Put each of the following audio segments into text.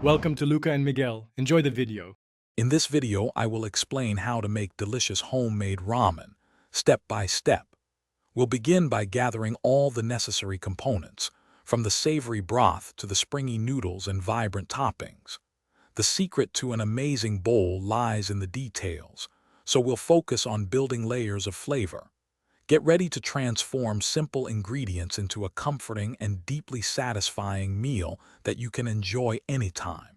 Welcome to Luca and Miguel. Enjoy the video. In this video, I will explain how to make delicious homemade ramen, step by step. We'll begin by gathering all the necessary components, from the savory broth to the springy noodles and vibrant toppings. The secret to an amazing bowl lies in the details, so we'll focus on building layers of flavor. Get ready to transform simple ingredients into a comforting and deeply satisfying meal that you can enjoy anytime.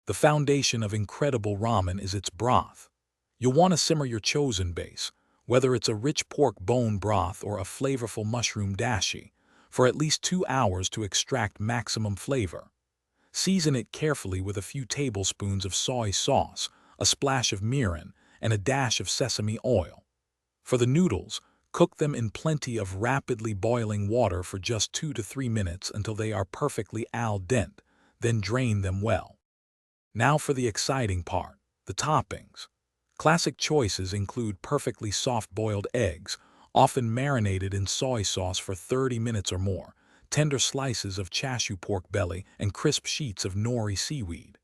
The foundation of incredible ramen is its broth. You'll want to simmer your chosen base, whether it's a rich pork bone broth or a flavorful mushroom dashi, for at least 2 hours to extract maximum flavor. Season it carefully with a few tablespoons of soy sauce, a splash of mirin, and a dash of sesame oil. For the noodles, cook them in plenty of rapidly boiling water for just 2 to 3 minutes until they are perfectly al dente, then drain them well. Now for the exciting part, the toppings. Classic choices include perfectly soft-boiled eggs, often marinated in soy sauce for 30 minutes or more, tender slices of chashu pork belly, and crisp sheets of nori seaweed.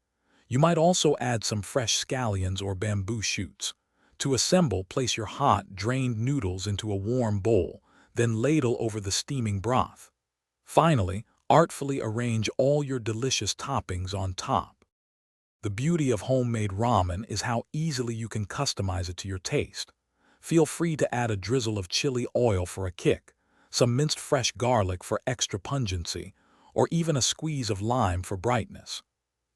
You might also add some fresh scallions or bamboo shoots. To assemble, place your hot, drained noodles into a warm bowl, then ladle over the steaming broth. Finally, artfully arrange all your delicious toppings on top. The beauty of homemade ramen is how easily you can customize it to your taste. Feel free to add a drizzle of chili oil for a kick, some minced fresh garlic for extra pungency, or even a squeeze of lime for brightness.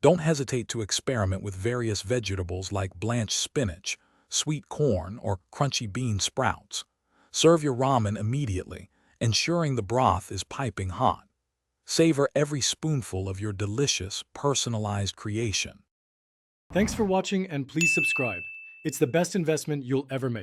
Don't hesitate to experiment with various vegetables like blanched spinach, sweet corn, or crunchy bean sprouts. Serve your ramen immediately, ensuring the broth is piping hot. Savor every spoonful of your delicious, personalized creation. Thanks for watching and please subscribe. It's the best investment you'll ever make.